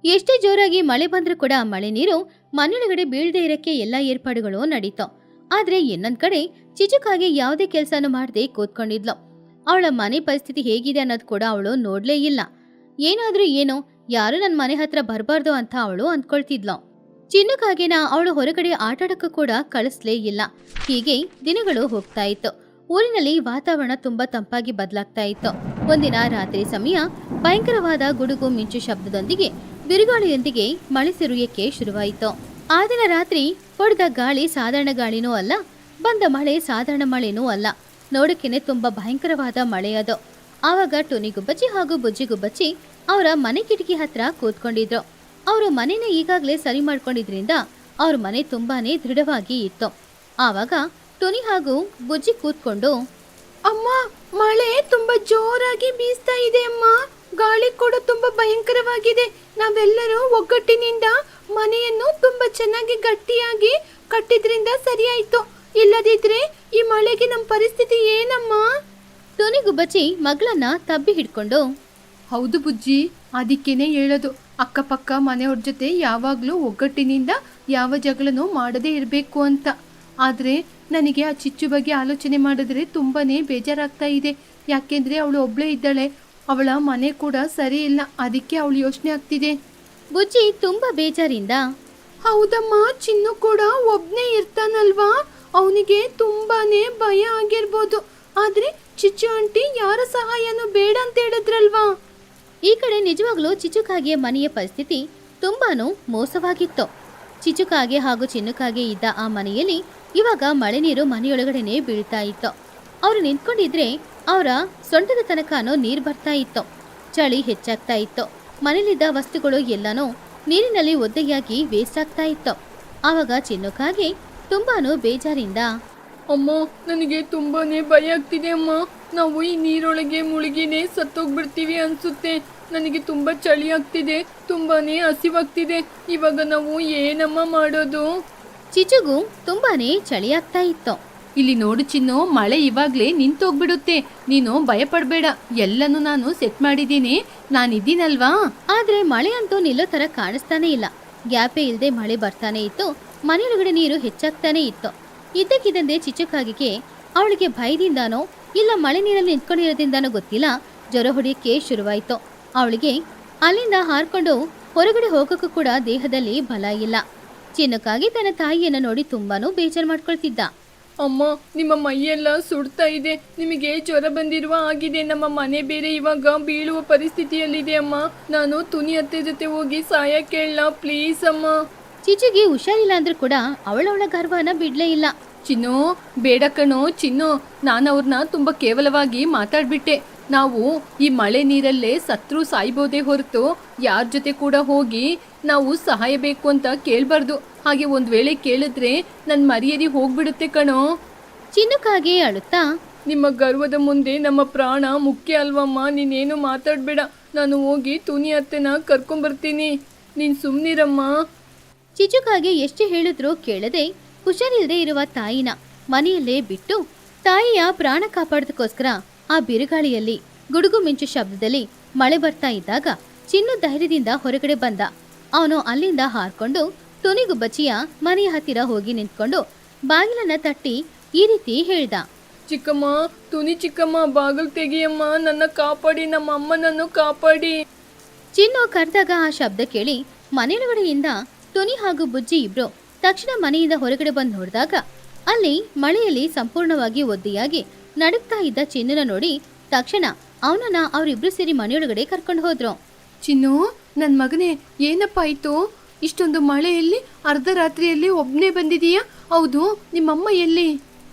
ಎಷ್ಟೇ ಜೋರಾಗಿ ಮಳೆ ಬಂದ್ರೂ ಕೂಡ ಮಳೆ ನೀರು ಮನೆಯೊಳಗಡೆ ಬೀಳದೆ ಇರಕ್ಕೆ ಎಲ್ಲ ಏರ್ಪಾಡುಗಳು ನಡೀತು. ಆದ್ರೆ ಇನ್ನೊಂದ್ ಕಡೆ ಚಿಚುಕಾಗೆ ಯಾವುದೇ ಕೆಲಸನೂ ಮಾಡದೆ ಕೂತ್ಕೊಂಡಿದ್ಲು. ಅವಳ ಮನೆ ಪರಿಸ್ಥಿತಿ ಹೇಗಿದೆ ಅನ್ನೋದು ಕೂಡ ಅವಳು ನೋಡ್ಲೇ ಇಲ್ಲ. ಏನಾದ್ರೂ ಏನೋ, ಯಾರು ನನ್ನ ಮನೆ ಹತ್ರ ಬರಬಾರ್ದು ಅಂತ ಅವಳು ಅಂದ್ಕೊಳ್ತಿದ್ಲು. ಚಿನ್ನುಕಾಗೆನ ಅವಳು ಹೊರಗಡೆ ಆಟಾಡಕ್ಕೂ ಕೂಡ ಕಳಿಸ್ಲೇ ಇಲ್ಲ. ಹೀಗೆ ದಿನಗಳು ಹೋಗ್ತಾ ಇತ್ತು. ಊರಿನಲ್ಲಿ ವಾತಾವರಣ ತುಂಬಾ ತಂಪಾಗಿ ಬದಲಾಗ್ತಾ ಇತ್ತು. ಒಂದಿನ ರಾತ್ರಿ ಸಮಯ ಭಯಂಕರವಾದ ಗುಡುಗು ಮಿಂಚು ಶಬ್ದದೊಂದಿಗೆ ಬಿರುಗಾಳಿಯೊಂದಿಗೆ ಮಳೆ ಸುರಿಯಕ್ಕೆ ಶುರುವಾಯಿತು. ಆ ದಿನ ರಾತ್ರಿ ಹೊಡೆದ ಗಾಳಿ ಸಾಧಾರಣ ಗಾಳಿನೂ ಅಲ್ಲ, ಬಂದ ಮಳೆ ಸಾಧಾರಣ ಮಳೆನೂ ಅಲ್ಲ. ನೋಡಕ್ಕೇನೆ ತುಂಬಾ ಭಯಂಕರವಾದ ಮಳೆ ಅದು. ಆವಾಗ ಟೋನಿ ಗುಬ್ಬಚ್ಚಿ ಹಾಗೂ ಬುಜ್ಜಿ ಗುಬ್ಬಚ್ಚಿ ಅವರ ಮನೆ ಕಿಟಕಿ ಹತ್ರ ಕೂತ್ಕೊಂಡಿದ್ರು. ಅವರು ಮನೆನ ಈಗಾಗಲೇ ಸರಿ ಮಾಡ್ಕೊಂಡಿದ್ರಿಂದ ಅವ್ರ ಮನೆ ತುಂಬಾನೇ ದೃಢವಾಗಿ ಇತ್ತು. ಆವಾಗ ಟೋನಿ ಹಾಗೂ ಬುಜ್ಜಿ ಕೂತ್ಕೊಂಡು ಅಮ್ಮ, ಮಳೆ ತುಂಬಾ ಜೋರಾಗಿ ಬೀಸ್ತಾ ಇದೆ ಅಮ್ಮ. ಗಾಳಿ ಕೂಡ ತುಂಬಾ ಭಯಂಕರವಾಗಿದೆ. ನಾವೆಲ್ಲರೂ ಒಗ್ಗಟ್ಟಿನಿಂದ ಮನೆಯನ್ನು ತುಂಬಾ ಚೆನ್ನಾಗಿ ಗಟ್ಟಿಯಾಗಿ ಕಟ್ಟಿದ್ರಿಂದ ಸರಿಯಾಯ್ತು. ಇಲ್ಲದಿದ್ರೆ ಈ ಮಳೆಗೆ ನಮ್ಮ ಪರಿಸ್ಥಿತಿ ಏನಮ್ಮ? ಟುನಿಗುಬ್ಬಚ್ಚಿ ಮಗಳನ್ನ ತಬ್ಬಿ ಹಿಡ್ಕೊಂಡು, ಹೌದು ಬುಜ್ಜಿ, ಅದಕ್ಕೇನೆ ಹೇಳೋದು ಅಕ್ಕಪಕ್ಕ ಮನೆಯವ್ರ ಜೊತೆ ಯಾವಾಗಲೂ ಒಗ್ಗಟ್ಟಿನಿಂದ ಯಾವ ಜಗಳನೂ ಮಾಡದೇ ಇರಬೇಕು ಅಂತ. ಆದರೆ ನನಗೆ ಆ ಚಿಚ್ಚು ಬಗ್ಗೆ ಆಲೋಚನೆ ಮಾಡಿದ್ರೆ ತುಂಬಾನೇ ಬೇಜಾರಾಗ್ತಾ ಇದೆ. ಯಾಕೆಂದ್ರೆ ಅವಳು ಒಬ್ಳೇ ಇದ್ದಾಳೆ, ಅವಳ ಮನೆ ಕೂಡ ಸರಿ ಇಲ್ಲ, ಅದಕ್ಕೆ ಅವಳು ಯೋಚನೆ ಆಗ್ತಿದೆ. ಬುಜ್ಜಿ ತುಂಬಾ ಬೇಜಾರಿಂದ, ಹೌದಮ್ಮ, ಚಿನ್ನು ಕೂಡ ಒಬ್ನೇ ಇರ್ತಾನಲ್ವಾ, ಅವನಿಗೆ ತುಂಬಾನೇ ಭಯ ಆಗಿರ್ಬೋದು. ಆದ್ರೆ ಚಿಚ್ಚು ಆಂಟಿ ಯಾರ ಸಹಾಯನೂ ಬೇಡ ಅಂತ ಹೇಳಿದ್ರಲ್ವಾ? ಈ ಕಡೆ ನಿಜವಾಗ್ಲೂ ಚಿಚುಕಾಗೆಯ ಮನೆಯ ಪರಿಸ್ಥಿತಿ ತುಂಬಾನು ಮೋಸವಾಗಿತ್ತು. ಚಿಚುಕಾಗೆ ಹಾಗೂ ಚಿನ್ನುಕಾಗೆ ಇದ್ದ ಆ ಮನೆಯಲ್ಲಿ ಇವಾಗ ಮಳೆ ನೀರು ಮನೆಯೊಳಗಡೆನೆ ಬೀಳ್ತಾ ಇತ್ತು. ಅವರು ನಿಂತ್ಕೊಂಡಿದ್ರೆ ಅವರ ಸೊಂಟದ ತನಕನೂ ನೀರು ಬರ್ತಾ ಇತ್ತು. ಚಳಿ ಹೆಚ್ಚಾಗ್ತಾ ಇತ್ತು. ಮನೇಲಿದ್ದ ವಸ್ತುಗಳು ಎಲ್ಲನೂ ನೀರಿನಲ್ಲಿ ಒದ್ದೆಯಾಗಿ ವೇಸ್ಟ್ ಆಗ್ತಾ ಇತ್ತು. ಆವಾಗ ಚಿನ್ನುಕಾಗೆ ತುಂಬಾನು ಬೇಜಾರಿಂದ, ಅಮ್ಮ, ನನಗೆ ತುಂಬಾನೇ ಭಯ ಆಗ್ತಿದೆ ಅಮ್ಮ. ನಾವು ಈ ನೀರೊಳಗೆ ಮುಳುಗಿನೇ ಸತ್ತೋಗ್ಬಿಡ್ತೀವಿ ಅನ್ಸುತ್ತೆ. ನನಗೆ ತುಂಬಾ ಚಳಿ ಆಗ್ತಿದೆ, ತುಂಬಾನೇ ಹಸಿವಾಗ್ತಿದೆ. ಇವಾಗ ನಾವು ಏನಮ್ಮ ಮಾಡೋದು? ಚಿಚುಗೂ ತುಂಬಾನೇ ಚಳಿ ಆಗ್ತಾ ಇತ್ತು. ಇಲ್ಲಿ ನೋಡು ಚಿನ್ನು, ಮಳೆ ಇವಾಗ್ಲೇ ನಿಂತೋಗ್ಬಿಡುತ್ತೆ, ನೀನು ಭಯ ಪಡ್ಬೇಡ, ಎಲ್ಲನೂ ನಾನು ಸೆಟ್ ಮಾಡಿದ್ದೀನಿ, ನಾನಿದ್ದೀನಲ್ವಾ. ಆದ್ರೆ ಮಳೆ ಅಂತೂ ನಿಲ್ಲೋ ತರ ಕಾಣಿಸ್ತಾನೆ ಇಲ್ಲ. ಗ್ಯಾಪೇ ಇಲ್ಲದೆ ಮಳೆ ಬರ್ತಾನೆ ಇತ್ತು. ಮನೆಯೊಳಗಡೆ ನೀರು ಹೆಚ್ಚಾಗ್ತಾನೆ ಇತ್ತು. ಇದ್ದಕ್ಕಿದ್ದಂತೆ ಚಿಚುಕಾಗಿಗೆ ಅವಳಿಗೆ ಭಯದಿಂದಾನೋ ಇಲ್ಲ ಮಳೆ ನೀರಲ್ಲಿ ನಿಂತ್ಕೊಂಡಿರೋದ್ರಿಂದಾನೋ ಗೊತ್ತಿಲ್ಲ, ಜ್ವರ ಹೊಡೆಯಕ್ಕೆ ಶುರುವಾಯಿತು. ಅವಳಿಗೆ ಅಲ್ಲಿಂದ ಹಾರ್ಕೊಂಡು ಹೊರಗಡೆ ಹೋಗೋಕ್ಕೂ ಕೂಡ ದೇಹದಲ್ಲಿ ಬಲ ಇಲ್ಲ. ಚಿನ್ನುಕಾಗಿ ತನ್ನ ತಾಯಿಯನ್ನ ನೋಡಿ ತುಂಬಾನು ಬೇಜಾರು ಮಾಡ್ಕೊಳ್ತಿದ್ದ. ಅಮ್ಮ, ನಿಮ್ಮ ಮೈಯೆಲ್ಲ ಸುಡ್ತಾ ಇದೆ, ನಿಮಗೆ ಜ್ವರ ಬಂದಿರುವ ಆಗಿದೆ. ನಮ್ಮ ಮನೆ ಬೇರೆ ಇವಾಗ ಬೀಳುವ ಪರಿಸ್ಥಿತಿಯಲ್ಲಿದೆ ಅಮ್ಮ. ನಾನು ತುನಿ ಅತ್ತೆ ಜೊತೆ ಹೋಗಿ ಸಹಾಯ ಕೇಳಲ್ಲ ಪ್ಲೀಸ್ ಅಮ್ಮ. ಚಿಚುಗೆ ಹುಷಾರಿಲ್ಲ ಅಂದ್ರೂ ಕೂಡ ಅವಳವಳ ಗರ್ವನ ಬಿಡ್ಲೇ ಇಲ್ಲ. ಚಿನ್ನು, ಬೇಡ ಕಣೋ ಚಿನ್ನು, ನಾನು ಅವ್ರನ್ನ ತುಂಬ ಕೇವಲವಾಗಿ ಮಾತಾಡ್ಬಿಟ್ಟೆ. ನಾವು ಈ ಮಳೆ ನೀರಲ್ಲೇ ಸತ್ರು ಸಾಯ್ಬೋದೇ ಹೊರತು ಯಾರ ಜೊತೆ ಕೂಡ ಹೋಗಿ ನಾವು ಸಹಾಯ ಬೇಕು ಅಂತ ಕೇಳಬಾರ್ದು. ಹಾಗೆ ಒಂದು ವೇಳೆ ಕೇಳಿದ್ರೆ ನನ್ನ ಮರ್ಯಾದೆ ಹೋಗ್ಬಿಡುತ್ತೆ ಕಣೋ. ಚಿನ್ನುಕಾಗೆ ಅಳುತ್ತಾ, ನಿಮ್ಮ ಗರ್ವದ ಮುಂದೆ ನಮ್ಮ ಪ್ರಾಣ ಮುಖ್ಯ ಅಲ್ವಮ್ಮ. ನೀನೇನು ಮಾತಾಡಬೇಡ, ನಾನು ಹೋಗಿ ತುನಿ ಅತ್ತೆನ ಕರ್ಕೊಂಬರ್ತೀನಿ, ನೀನು ಸುಮ್ಮನಿರಮ್ಮ. ಚಿಚುಕಾಗೆ ಎಷ್ಟು ಹೇಳಿದ್ರೂ ಕೇಳದೆ ಹುಷಾರಿಲ್ಲದೆ ಇರುವ ತಾಯಿನ ಮನೆಯಲ್ಲೇ ಬಿಟ್ಟು ತಾಯಿಯ ಪ್ರಾಣ ಕಾಪಾಡೋದಕ್ಕೋಸ್ಕರ ಆ ಬಿರುಗಾಳಿಯಲ್ಲಿ ಗುಡುಗು ಮಿಂಚು ಶಬ್ದದಲ್ಲಿ ಮಳೆ ಬರ್ತಾ ಇದ್ದಾಗ ಚಿನ್ನು ಧೈರ್ಯದಿಂದ ಹೊರಗಡೆ ಬಂದ. ಅವನು ಅಲ್ಲಿಂದ ಹಾರ್ಕೊಂಡು ತುನಿಗುಬ್ಬಚ್ಚಿಯ ಮನೆಯ ಹತ್ತಿರ ಹೋಗಿ ನಿಂತ್ಕೊಂಡು ಬಾಗಿಲನ್ನ ತಟ್ಟಿ ಈ ರೀತಿ ಹೇಳ್ದ, ಚಿಕ್ಕಮ್ಮ, ತುನಿ ಚಿಕ್ಕಮ್ಮ, ಬಾಗಿಲು ತೆಗಿಯಮ್ಮ, ನನ್ನ ಕಾಪಾಡಿ, ನಮ್ಮ ಅಮ್ಮನನ್ನು ಕಾಪಾಡಿ. ಚಿನ್ನು ಕರೆದಾಗ ಆ ಶಬ್ದ ಕೇಳಿ ಮನೆಯೊಳಗಡೆಯಿಂದ ತುನಿ ಹಾಗೂ ಬುಜ್ಜಿ ಇಬ್ರು ತಕ್ಷಣ ಮನೆಯಿಂದ ಹೊರಗಡೆ ಬಂದು ನೋಡಿದಾಗ ಅಲ್ಲಿ ಮಳೆಯಲ್ಲಿ ಸಂಪೂರ್ಣವಾಗಿ ಒದ್ದೆಯಾಗಿ ನಡುಗ್ತಾ ಇದ್ದ ಚಿನ್ನನ ನೋಡಿ ತಕ್ಷಣ ಅವನನ್ನ ಅವರಿಬ್ರು ಸೇರಿ ಮನೆಯೊಳಗಡೆ ಕರ್ಕೊಂಡು ಹೋದ್ರು. ಚಿನ್ನು, ನನ್ನ ಮಗನೇ, ಏನಪ್ಪ ಆಯ್ತು? ಇಷ್ಟೊಂದು ಮಳೆಯಲ್ಲಿ ಅರ್ಧ ರಾತ್ರಿಯಲ್ಲಿ ಒಬ್ಬನೇ ಬಂದಿದೀಯಾ? ಹೌದು, ನಿಮ್ಮಮ್ಮ ಎಲ್ಲಿ?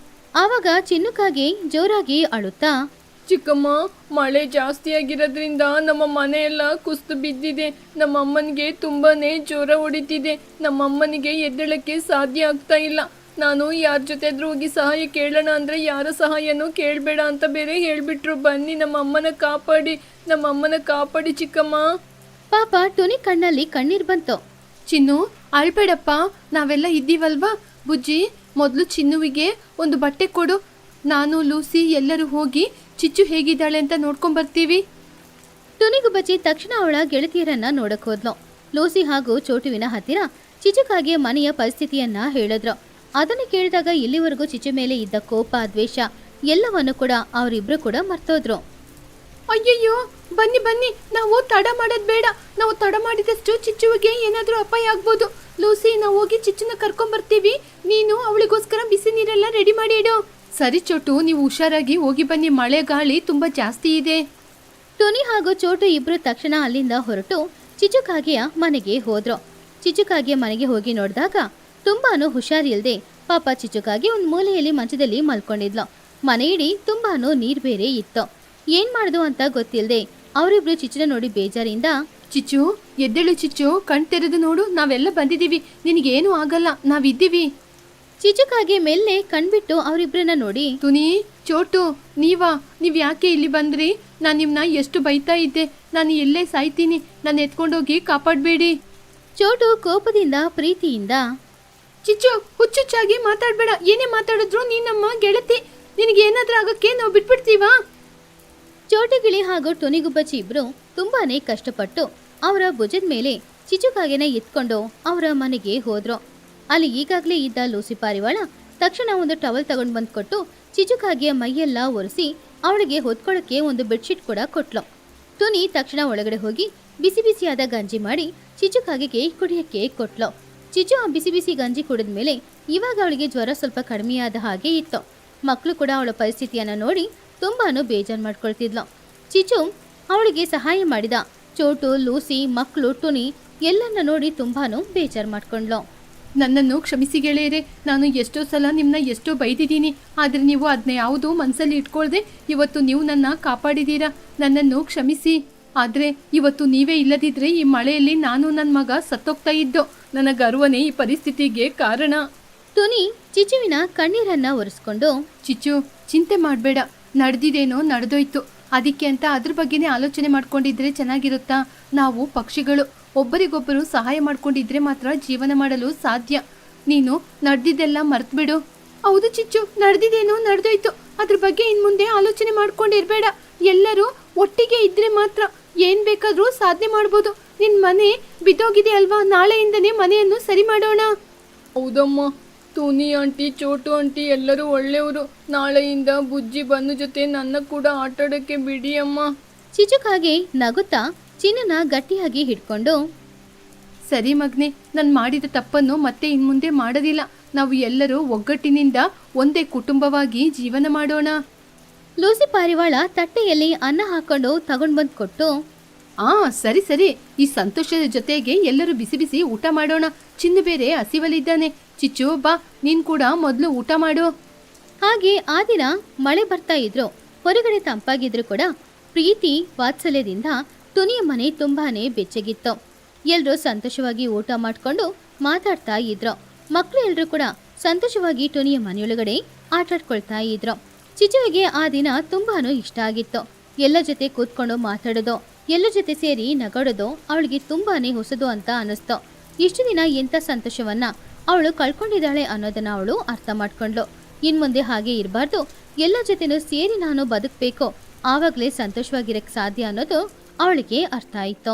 ಆವಾಗ ಚಿನ್ನುಕಾಗೆ ಜೋರಾಗಿ ಅಳುತ್ತಾ, ಚಿಕ್ಕಮ್ಮ, ಮಳೆ ಜಾಸ್ತಿ ಆಗಿರೋದ್ರಿಂದ ನಮ್ಮ ಮನೆಯೆಲ್ಲ ಕುಸಿದು ಬಿದ್ದಿದೆ. ನಮ್ಮ ಅಮ್ಮನಿಗೆ ತುಂಬಾನೇ ಜ್ವರ ಹೊಡಿತಿದೆ. ನಮ್ಮ ಅಮ್ಮನಿಗೆ ಎದ್ದೇಳಕ್ಕೆ ಸಾಧ್ಯ ಆಗ್ತಾ ಇಲ್ಲ. ನಾನು ಯಾರ ಜೊತೆದ್ರೂ ಹೋಗಿ ಸಹಾಯ ಕೇಳೋಣ ಅಂದರೆ ಯಾರ ಸಹಾಯನೂ ಕೇಳಬೇಡ ಅಂತ ಬೇರೆ ಹೇಳಿಬಿಟ್ರು. ಬನ್ನಿ, ನಮ್ಮ ಅಮ್ಮನ ಕಾಪಾಡಿ, ನಮ್ಮ ಅಮ್ಮನ ಕಾಪಾಡಿ ಚಿಕ್ಕಮ್ಮ. ಪಾಪ ಟುನಿ ಕಣ್ಣಲ್ಲಿ ಕಣ್ಣೀರ್ ಬಂತು. ಚಿನ್ನು, ಅಳ್ಬೇಡಪ್ಪ, ನಾವೆಲ್ಲ ಇದ್ದೀವಲ್ವಾ. ಬುಜ್ಜಿ, ಮೊದಲು ಚಿನ್ನುವಿಗೆ ಒಂದು ಬಟ್ಟೆ ಕೊಡು. ನಾನು, ಲೂಸಿ ಎಲ್ಲರೂ ಹೋಗಿ ಚಿಚ್ಚು ಹೇಗಿದ್ದಾಳೆ ಅಂತ ನೋಡ್ಕೊಂಬರ್ತೀವಿ. ತುನಿಗುಬ್ಬಚ್ಚಿ ತಕ್ಷಣ ಅವಳ ಗೆಳತಿಯರನ್ನ ನೋಡಕ್ ಹೋದ್ಲು. ಲೂಸಿ ಹಾಗೂ ಚೋಟುವಿನ ಹತ್ತಿರ ಚಿಚುಕಾಗೆ ಮನೆಯ ಪರಿಸ್ಥಿತಿಯನ್ನ ಹೇಳಿದ್ರು. ಅದನ್ನು ಕೇಳಿದಾಗ ಇಲ್ಲಿವರೆಗೂ ಚಿಚು ಮೇಲೆ ಇದ್ದ ಕೋಪ, ದ್ವೇಷ ಎಲ್ಲವನ್ನು ಕೂಡ ಅವರಿಬ್ರು ಕೂಡ ಮರ್ತೋದ್ರು. ಅಯ್ಯಯ್ಯೋ, ಬನ್ನಿ ಬನ್ನಿ, ನಾವು ತಡ ಮಾಡೋದ್ ಬೇಡ. ನಾವು ತಡ ಮಾಡಿದಷ್ಟು ಚಿಚ್ಚುವಿಗೆ ಏನಾದ್ರೂ ಅಪಾಯ ಆಗ್ಬೋದು. ಲೂಸಿ, ನಾವು ಹೋಗಿ ಚಿಚ್ಚುನ ಕರ್ಕೊಂಬರ್ತೀವಿ. ನೀನು ಅವಳಿಗೋಸ್ಕರ ಬಿಸಿ ನೀರೆಲ್ಲ ರೆಡಿ ಮಾಡಿ ಇಡು. ಸರಿ ಚೋಟು, ನೀವು ಹುಷಾರಾಗಿ ಹೋಗಿ ಬನ್ನಿ, ಮಳೆ ಗಾಳಿ ತುಂಬ ಜಾಸ್ತಿ ಇದೆ. ಟುನಿ ಹಾಗೂ ಚೋಟು ಇಬ್ರು ತಕ್ಷಣ ಅಲ್ಲಿಂದ ಹೊರಟು ಚಿಚುಕಾಗೆಯ ಮನೆಗೆ ಹೋದ್ರು. ಚಿಚುಕಾಗೆಯ ಮನೆಗೆ ಹೋಗಿ ನೋಡಿದಾಗ ತುಂಬಾನು ಹುಷಾರಿಲ್ದೆ ಪಾಪ ಚಿಚುಕಾಗೆ ಒಂದು ಮೂಲೆಯಲ್ಲಿ ಮಂಚದಲ್ಲಿ ಮಲ್ಕೊಂಡಿದ್ಲು. ಮನೆ ಇಡೀ ತುಂಬಾನು ನೀರ್ ಬೇರೆ ಇತ್ತು. ಏನ್ ಮಾಡುದು ಅಂತ ಗೊತ್ತಿಲ್ದೆ ಅವರಿಬ್ರು ಚಿಚ್ಚುನ ನೋಡಿ ಬೇಜಾರಿಂದ, ಚಿಚ್ಚು, ಎದ್ದೇಳು ಚಿಚ್ಚು, ಕಣ್ ತೆರೆದು ನೋಡು, ನಾವೆಲ್ಲ ಬಂದಿದ್ದೀವಿ, ನಿನಗೇನು ಆಗಲ್ಲ, ನಾವಿದ್ದೀವಿ. ಚಿಚುಕಾಗೆ ಮೆಲ್ಲೆ ಕಣ್ಬಿಟ್ಟು ಅವರಿಬ್ರನ್ನ ನೋಡಿ, ತುನಿ, ಚೋಟು, ನೀವ್ ಯಾಕೆ ಇಲ್ಲಿ ಬಂದ್ರಿ? ನಾನು ನಿಮ್ಮನ್ನ ಎಷ್ಟು ಬೈತಾ ಇದ್ದೆ. ನಾನು ಎಲ್ಲೇ ಸಾಯ್ತೀನಿ, ನಾನು ಎತ್ಕೊಂಡೋಗಿ ಕಾಪಾಡಬೇಡಿ. ಚೋಟು ಕೋಪದಿಂದ ಪ್ರೀತಿಯಿಂದ ಚಿಚ್ಚು, ಹುಚ್ಚುಚ್ಚಾಗಿ ಮಾತಾಡಬೇಡ. ಏನೇ ಮಾತಾಡಿದ್ರು ನೀನ್ ನಮ್ಮ ಗೆಳತಿ. ನಿನಗೆ ಏನಾದ್ರೂ ಆಗಕ್ಕೆ ನಾವು ಬಿಟ್ಬಿಡ್ತೀವಾ? ಚೋಟುಗಿಳಿ ಹಾಗೂ ಟೊನಿಗುಬ್ಬಚ್ಚಿ ಇಬ್ರು ತುಂಬಾನೇ ಕಷ್ಟಪಟ್ಟು ಅವರ ಭುಜದ ಮೇಲೆ ಚಿಚುಕಾಗೆನ ಎತ್ಕೊಂಡು ಅವರ ಮನೆಗೆ ಹೋದ್ರು. ಅಲ್ಲಿ ಈಗಾಗಲೇ ಇದ್ದ ಲೂಸಿ ಪಾರಿವಾಳ ತಕ್ಷಣ ಒಂದು ಟವಲ್ ತಗೊಂಡು ಬಂದು ಕೊಟ್ಟು ಚಿಚುಕಾಗೆಯ ಮೈಯೆಲ್ಲ ಒರೆಸಿ ಅವಳಿಗೆ ಹೊತ್ಕೊಳ್ಳೋಕೆ ಒಂದು ಬೆಡ್ಶೀಟ್ ಕೂಡ ಕೊಟ್ಲು. ಟುನಿ ತಕ್ಷಣ ಒಳಗಡೆ ಹೋಗಿ ಬಿಸಿ ಬಿಸಿಯಾದ ಗಂಜಿ ಮಾಡಿ ಚಿಚುಕಾಗೆಗೆ ಕುಡಿಯಕ್ಕೆ ಕೊಟ್ಲು. ಚಿಚು ಆ ಬಿಸಿ ಬಿಸಿ ಗಂಜಿ ಕುಡಿದ್ಮೇಲೆ ಇವಾಗ ಅವಳಿಗೆ ಜ್ವರ ಸ್ವಲ್ಪ ಕಡಿಮೆಯಾದ ಹಾಗೆ ಇತ್ತು. ಮಕ್ಕಳು ಕೂಡ ಅವಳ ಪರಿಸ್ಥಿತಿಯನ್ನು ನೋಡಿ ತುಂಬಾನು ಬೇಜಾರು ಮಾಡ್ಕೊಳ್ತಿದ್ಲು. ಚಿಚು ಅವಳಿಗೆ ಸಹಾಯ ಮಾಡಿದ ಚೋಟು, ಲೂಸಿ, ಮಕ್ಕಳು, ಟುನಿ ಎಲ್ಲನ್ನ ನೋಡಿ ತುಂಬಾನು ಬೇಜಾರು ಮಾಡ್ಕೊಂಡ್ಲು. ನನ್ನನ್ನು ಕ್ಷಮಿಸಿ ಗೆಳೆಯರೆ. ನಾನು ಎಷ್ಟೋ ಸಲ ನಿಮ್ಮನ್ನ ಎಷ್ಟೋ ಬೈದಿದ್ದೀನಿ, ಆದರೆ ನೀವು ಅದನ್ನ ಯಾವುದೂ ಮನಸ್ಸಲ್ಲಿ ಇಟ್ಕೊಳ್ದೆ ಇವತ್ತು ನೀವು ನನ್ನ ಕಾಪಾಡಿದ್ದೀರಾ. ನನ್ನನ್ನು ಕ್ಷಮಿಸಿ. ಆದರೆ ಇವತ್ತು ನೀವೇ ಇಲ್ಲದಿದ್ರೆ ಈ ಮಳೆಯಲ್ಲಿ ನಾನು ನನ್ನ ಮಗ ಸತ್ತೋಗ್ತಾ ಇದ್ದೋ. ನನ್ನ ಗರ್ವನೇ ಈ ಪರಿಸ್ಥಿತಿಗೆ ಕಾರಣ. ಟುನಿ ಚಿಚುವಿನ ಕಣ್ಣೀರನ್ನ ಒರೆಸ್ಕೊಂಡು, ಚಿಚ್ಚು, ಚಿಂತೆ ಮಾಡಬೇಡ. ನಡೆದಿದ್ದೇನೋ ನಡೆದೋಯ್ತು. ಅದಕ್ಕೆ ಅಂತ ಅದ್ರ ಬಗ್ಗೆನೇ ಆಲೋಚನೆ ಮಾಡ್ಕೊಂಡಿದ್ರೆ ಚೆನ್ನಾಗಿರುತ್ತಾ? ನಾವು ಪಕ್ಷಿಗಳು ಒಬ್ಬರಿಗೊಬ್ಬರು ಸಹಾಯ ಮಾಡ್ಕೊಂಡಿದ್ರೆ ಮಾತ್ರ ಜೀವನ ಮಾಡಲು ಸಾಧ್ಯ. ನೀನು ನಡೆದಿದ್ದೆಲ್ಲ ಮರ್ತ್ಬಿಡು. ಹೌದು ಚಿಚ್ಚು, ನಡೆದಿದ್ದೇನೋ ನಡೆದೋಯ್ತು. ಅದ್ರ ಬಗ್ಗೆ ಇನ್ ಮುಂದೆ ಆಲೋಚನೆ ಮಾಡ್ಕೊಂಡಿರ್ಬೇಡ. ಎಲ್ಲರೂ ಒಟ್ಟಿಗೆ ಇದ್ರೆ ಮಾತ್ರ ಏನ್ ಬೇಕಾದ್ರೂ ಸಾಧನೆ ಮಾಡ್ಬೋದು. ನಿನ್ ಮನೆ ಬಿದ್ದೋಗಿದೆ ಅಲ್ವಾ, ನಾಳೆಯಿಂದನೇ ಮನೆಯನ್ನು ಸರಿ ಮಾಡೋಣ. ಹೌದಮ್ಮ, ಟೋನಿ ಆಂಟಿ, ಚೋಟು ಆಂಟಿ ಎಲ್ಲರೂ ಒಳ್ಳೆಯವರು. ನಾಳೆಯಿಂದ ಬುಜ್ಜಿ ಬನ್ನು ಜೊತೆ ನನ್ನ ಕೂಡ ಆಟಾಡೋಕ್ಕೆ ಬಿಡಿ ಅಮ್ಮ. ಚಿಚುಕಾಗೆ ನಗುತ್ತಾ ಚಿನ್ನನ ಗಟ್ಟಿಯಾಗಿ ಹಿಡ್ಕೊಂಡು, ಸರಿ ಮಗ್ನೆ, ನಾನು ಮಾಡಿದ ತಪ್ಪನ್ನು ಮತ್ತೆ ಇನ್ಮುಂದೆ ಮಾಡೋದಿಲ್ಲ. ನಾವು ಎಲ್ಲರೂ ಒಗ್ಗಟ್ಟಿನಿಂದ ಒಂದೇ ಕುಟುಂಬವಾಗಿ ಜೀವನ ಮಾಡೋಣ. ಲೂಸಿ ಪಾರಿವಾಳ ತಟ್ಟೆಯಲ್ಲಿ ಅನ್ನ ಹಾಕೊಂಡು ತಗೊಂಡ್ ಬಂದ್ ಕೊಟ್ಟು, ಸರಿ ಸರಿ, ಈ ಸಂತೋಷದ ಜೊತೆಗೆ ಎಲ್ಲರೂ ಬಿಸಿ ಬಿಸಿ ಊಟ ಮಾಡೋಣ. ಚಿನ್ನು ಬೇರೆ ಹಸಿವಲಿದ್ದಾನೆ. ಚಿಚ್ಚು ಬಾ, ನೀನ್ ಕೂಡ ಮೊದಲು ಊಟ ಮಾಡು. ಹಾಗೆ ಆ ದಿನ ಮಳೆ ಬರ್ತಾ ಇದ್ರು. ಹೊರಗಡೆ ತಂಪಾಗಿದ್ರು ಕೂಡ ಪ್ರೀತಿ ವಾತ್ಸಲ್ಯದಿಂದ ಟುನಿಯ ಮನೆ ತುಂಬಾನೇ ಬೆಚ್ಚಗಿತ್ತು. ಎಲ್ರೂ ಸಂತೋಷವಾಗಿ ಊಟ ಮಾಡ್ಕೊಂಡು ಮಾತಾಡ್ತಾ ಇದ್ರು. ಮಕ್ಕಳು ಎಲ್ರೂ ಕೂಡ ಸಂತೋಷವಾಗಿ ಟುನಿಯ ಮನೆಯೊಳಗಡೆ ಆಟಾಡ್ಕೊಳ್ತಾ ಇದ್ರು. ಚಿಚುವಿಗೆ ಆ ದಿನ ತುಂಬಾನು ಇಷ್ಟ ಆಗಿತ್ತು. ಎಲ್ಲ ಜೊತೆ ಕೂತ್ಕೊಂಡು ಮಾತಾಡೋದು, ಎಲ್ಲ ಜೊತೆ ಸೇರಿ ನಗಾಡೋದು ಅವಳಿಗೆ ತುಂಬಾನೇ ಹೊಸದು ಅಂತ ಅನಿಸ್ತು. ಇಷ್ಟು ದಿನ ಎಂಥ ಸಂತೋಷವನ್ನ ಅವಳು ಕಳ್ಕೊಂಡಿದ್ದಾಳೆ ಅನ್ನೋದನ್ನ ಅವಳು ಅರ್ಥ ಮಾಡ್ಕೊಂಡ್ಳು. ಇನ್ಮುಂದೆ ಹಾಗೆ ಇರಬಾರ್ದು, ಎಲ್ಲ ಜೊತೆನೂ ಸೇರಿ ನಾನು ಬದುಕಬೇಕು, ಆವಾಗಲೇ ಸಂತೋಷವಾಗಿರಕ್ಕೆ ಸಾಧ್ಯ ಅನ್ನೋದು ಅವಳಿಗೆ ಅರ್ಥ ಆಯಿತು.